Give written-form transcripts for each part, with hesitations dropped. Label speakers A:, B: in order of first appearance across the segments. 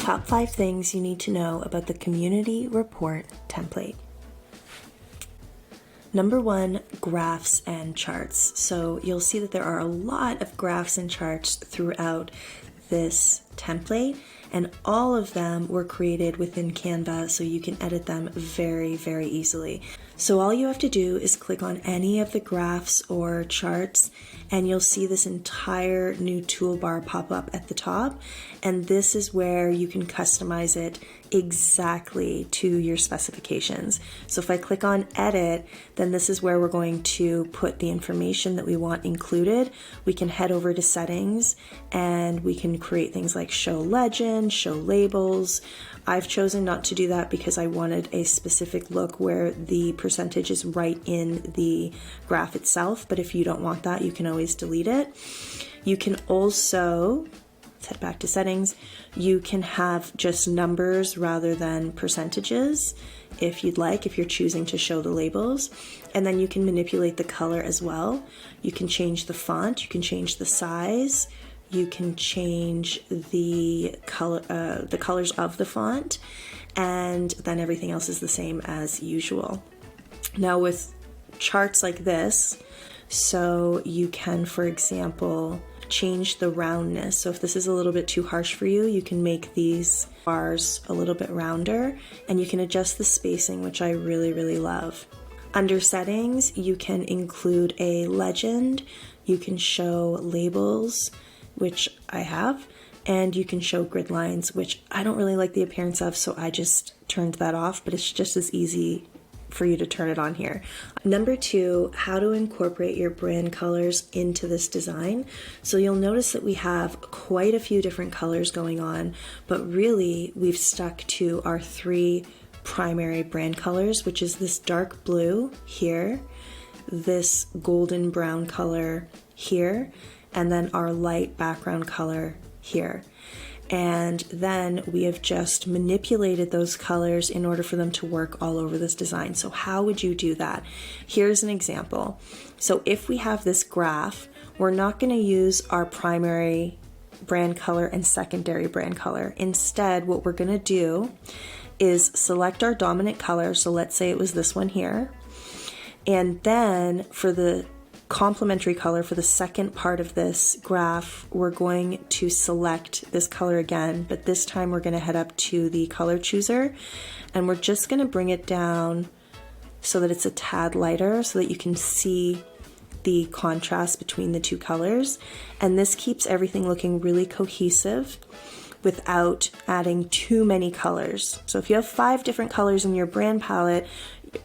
A: Top 5 things you need to know about the community report template. Number 1, graphs and charts. So you'll see that there are a lot of graphs and charts throughout this template, and all of them were created within Canva, so you can edit them very, very easily. So all you have to do is click on any of the graphs or charts, and you'll see this entire new toolbar pop up at the top, and this is where you can customize it exactly to your specifications. So if I click on edit, then this is where we're going to put the information that we want included. We can head over to settings and we can create things like show legend, show labels. I've chosen not to do that because I wanted a specific look where the percentage is right in the graph itself, but if you don't want that, you can always delete it. You can also, let's head back to settings, you can have just numbers rather than percentages if you'd like, if you're choosing to show the labels. And then you can manipulate the color as well. You can change the font, you can change the size, you can change the color, the colors of the font, and then everything else is the same as usual. Now with charts like this, so you can, for example, change the roundness. So if this is a little bit too harsh for you, you can make these bars a little bit rounder, and you can adjust the spacing, which I really, really love. Under settings, you can include a legend, you can show labels, which I have, and you can show grid lines, which I don't really like the appearance of, so I just turned that off, but it's just as easy for you to turn it on here. Number 2, how to incorporate your brand colors into this design. So you'll notice that we have quite a few different colors going on, but really we've stuck to our 3 primary brand colors, which is this dark blue here, this golden brown color here, and then our light background color here. And then we have just manipulated those colors in order for them to work all over this design. So how would you do that? Here's an example. So if we have this graph, we're not going to use our primary brand color and secondary brand color. Instead, what we're going to do is select our dominant color. So let's say it was this one here. And then for the complementary color for the second part of this graph, we're going to select this color again, but this time we're going to head up to the color chooser, and we're just going to bring it down so that it's a tad lighter so that you can see the contrast between the 2 colors. And this keeps everything looking really cohesive without adding too many colors. So if you have 5 different colors in your brand palette,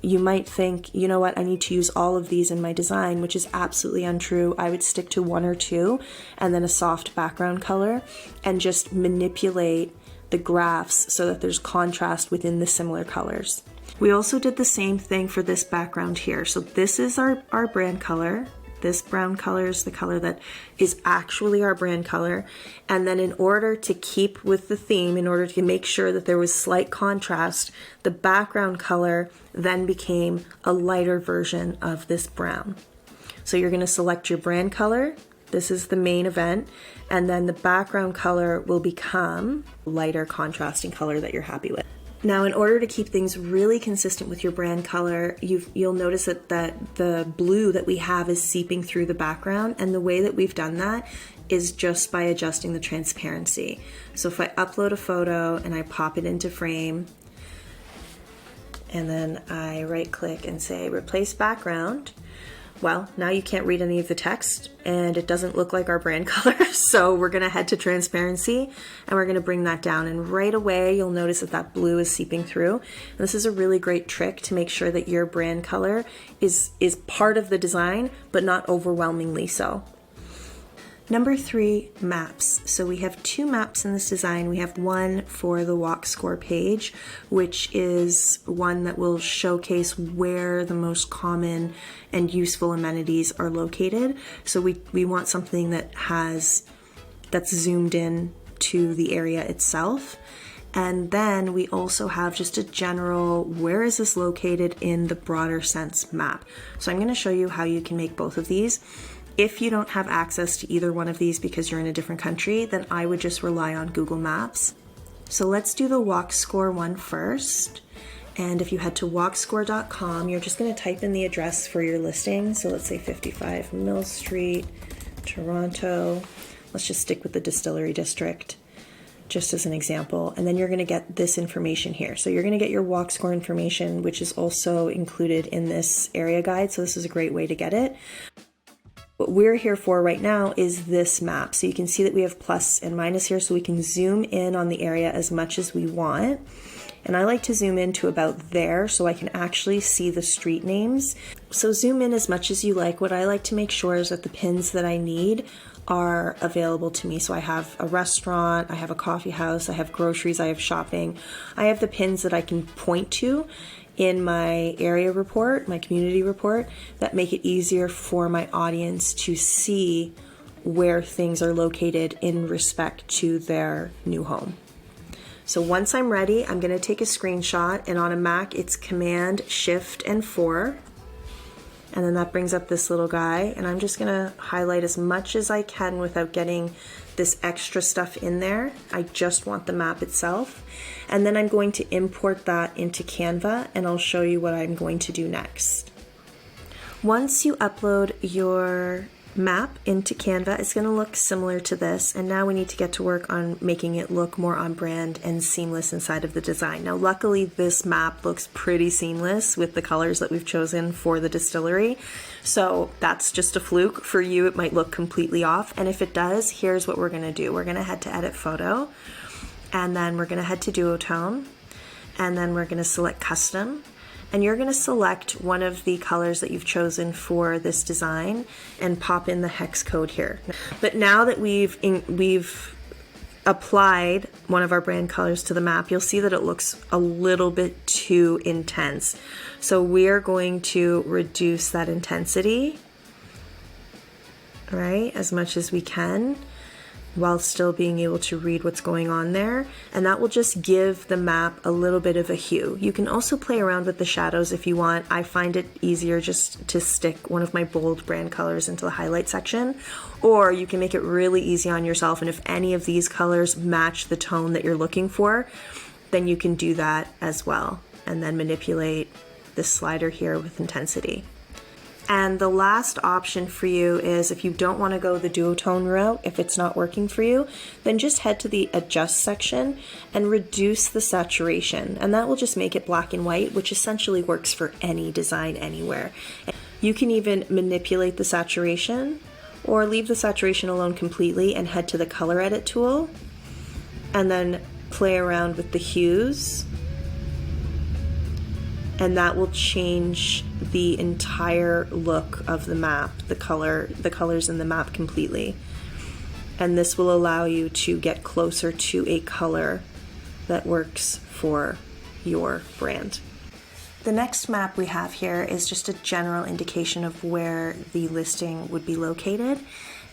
A: you might think, you know what, I need to use all of these in my design, which is absolutely untrue. I would stick to 1 or 2 and then a soft background color and just manipulate the graphs so that there's contrast within the similar colors. We also did the same thing for this background here. So this is our brand color. This brown color is the color that is actually our brand color. And then in order to keep with the theme, in order to make sure that there was slight contrast, the background color then became a lighter version of this brown. So you're going to select your brand color. This is the main event. And then the background color will become a lighter contrasting color that you're happy with. Now, in order to keep things really consistent with your brand color, you'll notice that the blue that we have is seeping through the background, and the way that we've done that is just by adjusting the transparency. So if I upload a photo and I pop it into frame, and then I right click and say replace background, well, now you can't read any of the text and it doesn't look like our brand color. So we're going to head to transparency and we're going to bring that down. And right away, you'll notice that blue is seeping through. And this is a really great trick to make sure that your brand color is part of the design, but not overwhelmingly so. Number 3, maps. So we have 2 maps in this design. We have one for the walk score page, which is one that will showcase where the most common and useful amenities are located. So we want something that's zoomed in to the area itself. And then we also have just a general, where is this located in the broader sense map. So I'm going to show you how you can make both of these. If you don't have access to either one of these because you're in a different country, then I would just rely on Google Maps. So let's do the walk score one first. And if you head to walkscore.com, you're just going to type in the address for your listing. So let's say 55 Mill Street, Toronto. Let's just stick with the Distillery District, just as an example. And then you're going to get this information here. So you're going to get your walk score information, which is also included in this area guide. So this is a great way to get it. What we're here for right now is this map. So you can see that we have plus and minus here, so we can zoom in on the area as much as we want. And I like to zoom in to about there so I can actually see the street names. So zoom in as much as you like. What I like to make sure is that the pins that I need are available to me. So I have a restaurant, I have a coffee house, I have groceries, I have shopping. I have the pins that I can point to in my area report, my community report, that make it easier for my audience to see where things are located in respect to their new home. So once I'm ready, I'm going to take a screenshot, and on a Mac it's Command Shift and 4, and then that brings up this little guy, and I'm just going to highlight as much as I can without getting this extra stuff in there. I just want the map itself, and then I'm going to import that into Canva, and I'll show you what I'm going to do next. Once you upload your map into Canva, it's going to look similar to this, and now we need to get to work on making it look more on brand and seamless inside of the design. Now luckily this map looks pretty seamless with the colors that we've chosen for the distillery, so that's just a fluke. For you it might look completely off, and if it does, here's what we're going to do. We're going to head to Edit Photo, and then we're going to head to Duotone, and then we're going to select Custom, and you're going to select one of the colors that you've chosen for this design and pop in the hex code here. But now that we've applied one of our brand colors to the map, you'll see that it looks a little bit too intense. So we're going to reduce that intensity, right, as much as we can, while still being able to read what's going on there, and that will just give the map a little bit of a hue. You can also play around with the shadows if you want. I find it easier just to stick one of my bold brand colors into the highlight section, or you can make it really easy on yourself, and if any of these colors match the tone that you're looking for, then you can do that as well, and then manipulate this slider here with intensity. And the last option for you is, if you don't want to go the duotone route, if it's not working for you, then just head to the adjust section and reduce the saturation, and that will just make it black and white, which essentially works for any design anywhere. You can even manipulate the saturation or leave the saturation alone completely and head to the color edit tool and then play around with the hues, and that will change the entire look of the map, the colors in the map completely. And this will allow you to get closer to a color that works for your brand. The next map we have here is just a general indication of where the listing would be located.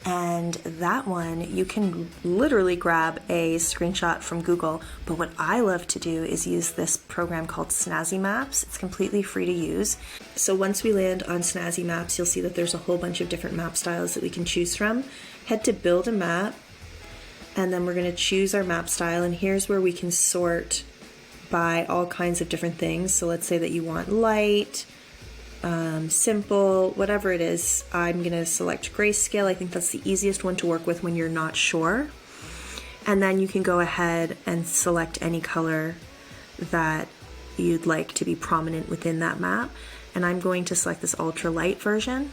A: And that one, you can literally grab a screenshot from Google, but what I love to do is use this program called Snazzy Maps. It's completely free to use. So once we land on Snazzy Maps, you'll see that there's a whole bunch of different map styles that we can choose from. Head to Build a Map, and then we're going to choose our map style, and here's where we can sort by all kinds of different things. So let's say that you want light, simple, whatever it is. I'm going to select grayscale. I think that's the easiest one to work with when you're not sure. And then you can go ahead and select any color that you'd like to be prominent within that map. And I'm going to select this ultra light version.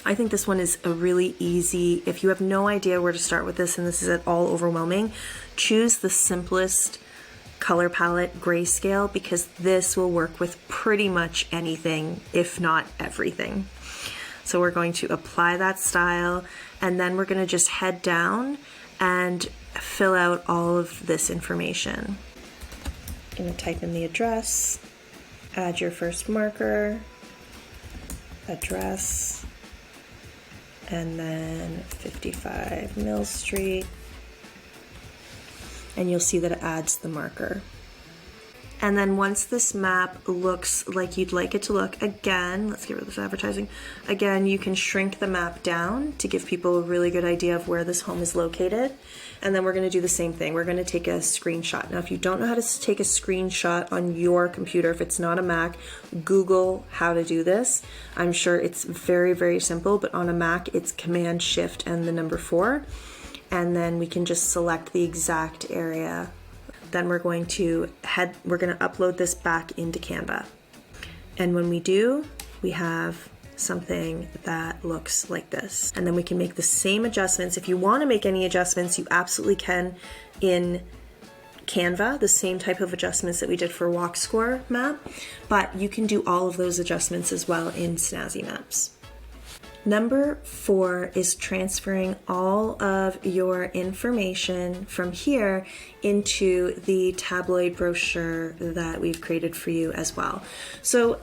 A: I think this one is a really easy, if you have no idea where to start with this and this is at all overwhelming, choose the simplest color palette, grayscale, because this will work with pretty much anything, if not everything. So we're going to apply that style, and then we're going to just head down and fill out all of this information. I'm going to type in the address, add your first marker, address, and then 55 Mill Street. And you'll see that it adds the marker. And then once this map looks like you'd like it to look, again, let's get rid of this advertising. Again, you can shrink the map down to give people a really good idea of where this home is located. And then we're going to do the same thing. We're going to take a screenshot. Now, if you don't know how to take a screenshot on your computer, if it's not a Mac, Google how to do this. I'm sure it's very, very simple, but on a Mac, it's Command Shift and the number 4. And then we can just select the exact area. Then we're going to upload this back into Canva. And when we do, we have something that looks like this. And then we can make the same adjustments. If you want to make any adjustments, you absolutely can in Canva, the same type of adjustments that we did for walk score map, but you can do all of those adjustments as well in Snazzy Maps. Number 4 is transferring all of your information from here into the tabloid brochure that we've created for you as well. So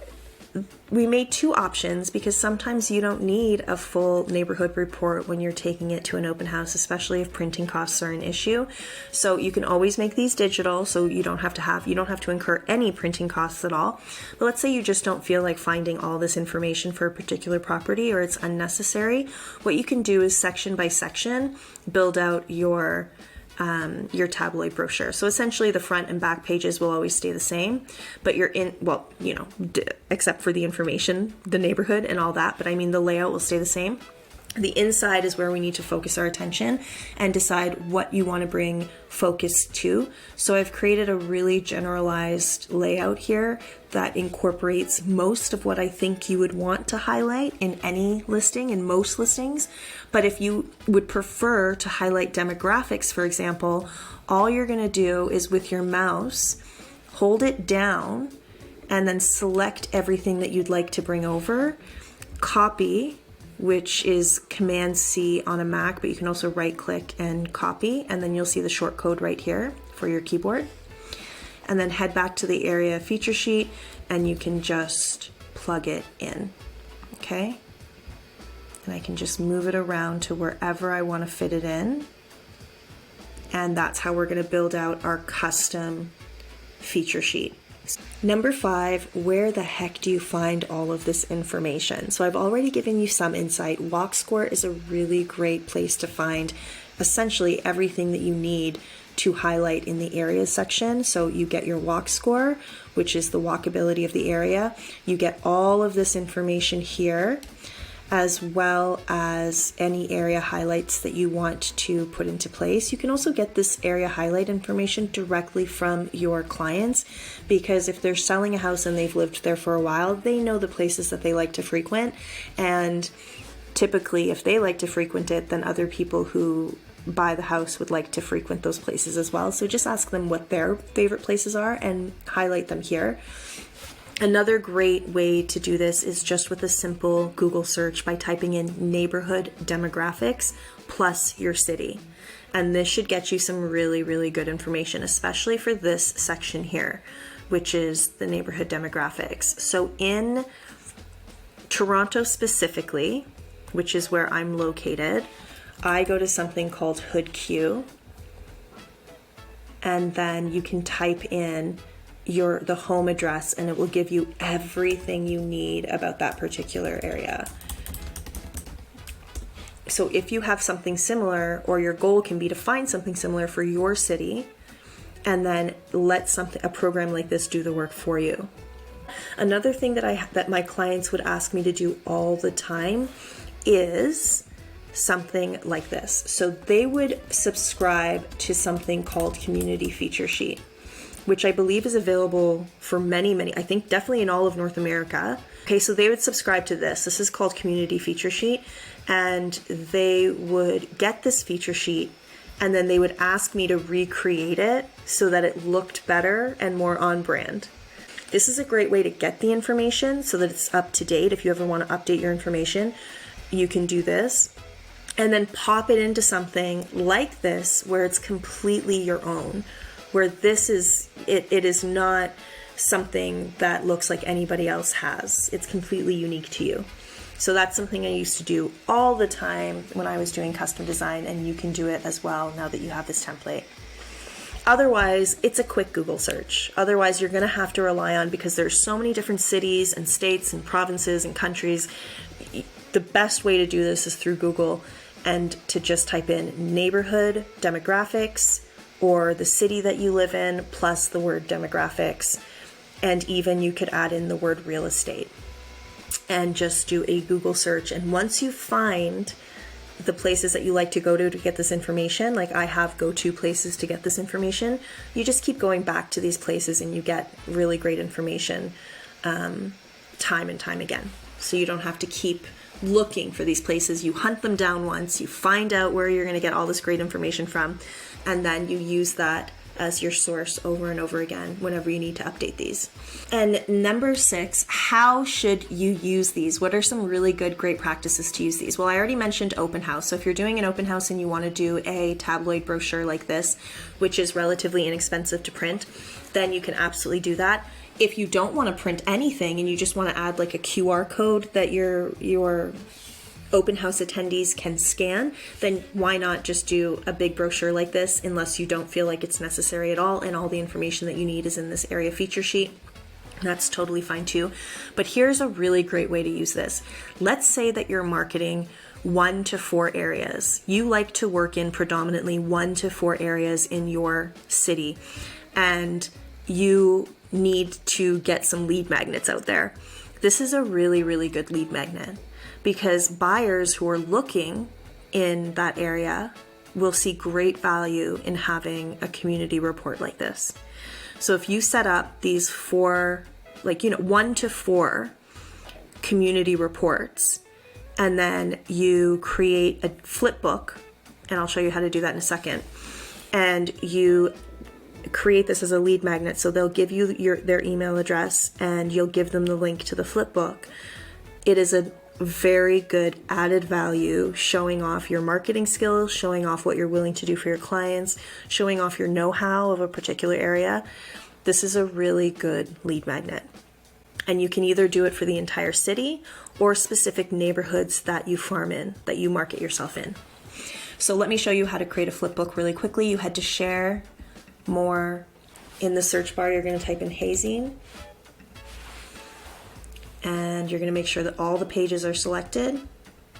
A: we made 2 options because sometimes you don't need a full neighborhood report when you're taking it to an open house, especially if printing costs are an issue. So you can always make these digital, so you don't have to incur any printing costs at all. But let's say you just don't feel like finding all this information for a particular property or it's unnecessary. What you can do is section by section build out your tabloid brochure. So essentially the front and back pages will always stay the same, but except for the information, the neighborhood and all that, but I mean the layout will stay the same. The inside is where we need to focus our attention and decide what you want to bring focus to. So I've created a really generalized layout here that incorporates most of what I think you would want to highlight in any listing, in most listings. But if you would prefer to highlight demographics, for example, all you're going to do is with your mouse, hold it down and then select everything that you'd like to bring over, copy, which is Command C on a Mac, but you can also right click and copy, and then you'll see the short code right here for your keyboard. And then head back to the area feature sheet and you can just plug it in, okay? And I can just move it around to wherever I want to fit it in. And that's how we're going to build out our custom feature sheet. Number 5, where the heck do you find all of this information? So I've already given you some insight. Walk Score is a really great place to find essentially everything that you need to highlight in the areas section. So you get your walk score, which is the walkability of the area. You get all of this information here, as well as any area highlights that you want to put into place. You can also get this area highlight information directly from your clients, because if they're selling a house and they've lived there for a while, they know the places that they like to frequent. And typically, if they like to frequent it, then other people who buy the house would like to frequent those places as well. So just ask them what their favorite places are and highlight them here. Another great way to do this is just with a simple Google search by typing in neighborhood demographics plus your city. And this should get you some really, really good information, especially for this section here, which is the neighborhood demographics. So in Toronto specifically, which is where I'm located, I go to something called Hood Q, and then you can type in the home address and it will give you everything you need about that particular area. So if you have something similar, or your goal can be to find something similar for your city, and then let a program like this do the work for you. Another thing that my clients would ask me to do all the time is something like this. So they would subscribe to something called Community Feature Sheet, which I believe is available for many, I think definitely in all of North America. Okay, so they would subscribe to this. This is called Community Feature Sheet, and they would get this feature sheet and then they would ask me to recreate it so that it looked better and more on brand. This is a great way to get the information so that it's up to date. If you ever want to update your information, you can do this and then pop it into something like this where it's completely your own, where this is, it is not something that looks like anybody else has. It's completely unique to you. So that's something I used to do all the time when I was doing custom design, and you can do it as well now that you have this template. Otherwise, it's a quick Google search. Otherwise, you're going to have to rely on, because there's so many different cities and states and provinces and countries, the best way to do this is through Google and to just type in neighborhood demographics or the city that you live in plus the word demographics. And even you could add in the word real estate and just do a Google search. And once you find the places that you like to go to get this information, like I have go-to places to get this information, you just keep going back to these places and you get really great information time and time again. So you don't have to keep looking for these places. You hunt them down once, you find out where you're going to get all this great information from, and then you use that as your source over and over again whenever you need to update these. And number 6, how should you use these? What are some really good, great practices to use these? Well, I already mentioned open house. So if you're doing an open house and you want to do a tabloid brochure like this, which is relatively inexpensive to print, then you can absolutely do that. If you don't want to print anything and you just want to add like a QR code that your open house attendees can scan, then why not just do a big brochure like this, unless you don't feel like it's necessary at all and all the information that you need is in this area feature sheet. That's totally fine too. But here's a really great way to use this. Let's say that you're marketing 1 to 4 areas. You like to work in predominantly 1 to 4 areas in your city, and you need to get some lead magnets out there. This is a really, really good lead magnet, because buyers who are looking in that area will see great value in having a community report like this. So if you set up these 4, 1 to 4 community reports, and then you create a flip book, and I'll show you how to do that in a second, and you create this as a lead magnet, so they'll give you their email address and you'll give them the link to the flip book. It is a very good added value, showing off your marketing skills, showing off what you're willing to do for your clients, showing off your know-how of a particular area. This is a really good lead magnet. And you can either do it for the entire city or specific neighborhoods that you farm in, that you market yourself in. So let me show you how to create a flip book really quickly. You head to share, more. In the search bar, you're going to type in hazing, and you're going to make sure that all the pages are selected,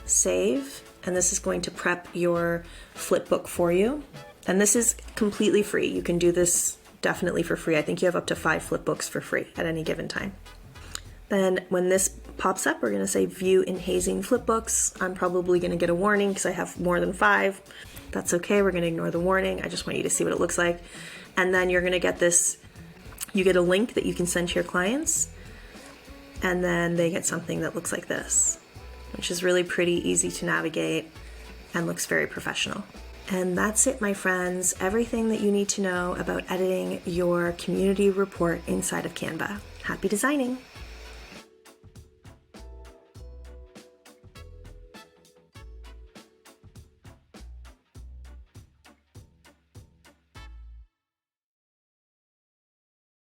A: save, and this is going to prep your flip book for you. And this is completely free. You can do this definitely for free. I think you have up to 5 flip books for free at any given time. Then when this pops up, we're going to say view in hazing flip books. I'm probably going to get a warning because I have more than 5. That's okay. We're going to ignore the warning. I just want you to see what it looks like. And then you're going to get this, you get a link that you can send to your clients, and then they get something that looks like this, which is really pretty, easy to navigate, and looks very professional. And that's it, my friends. Everything that you need to know about editing your community report inside of Canva. Happy designing!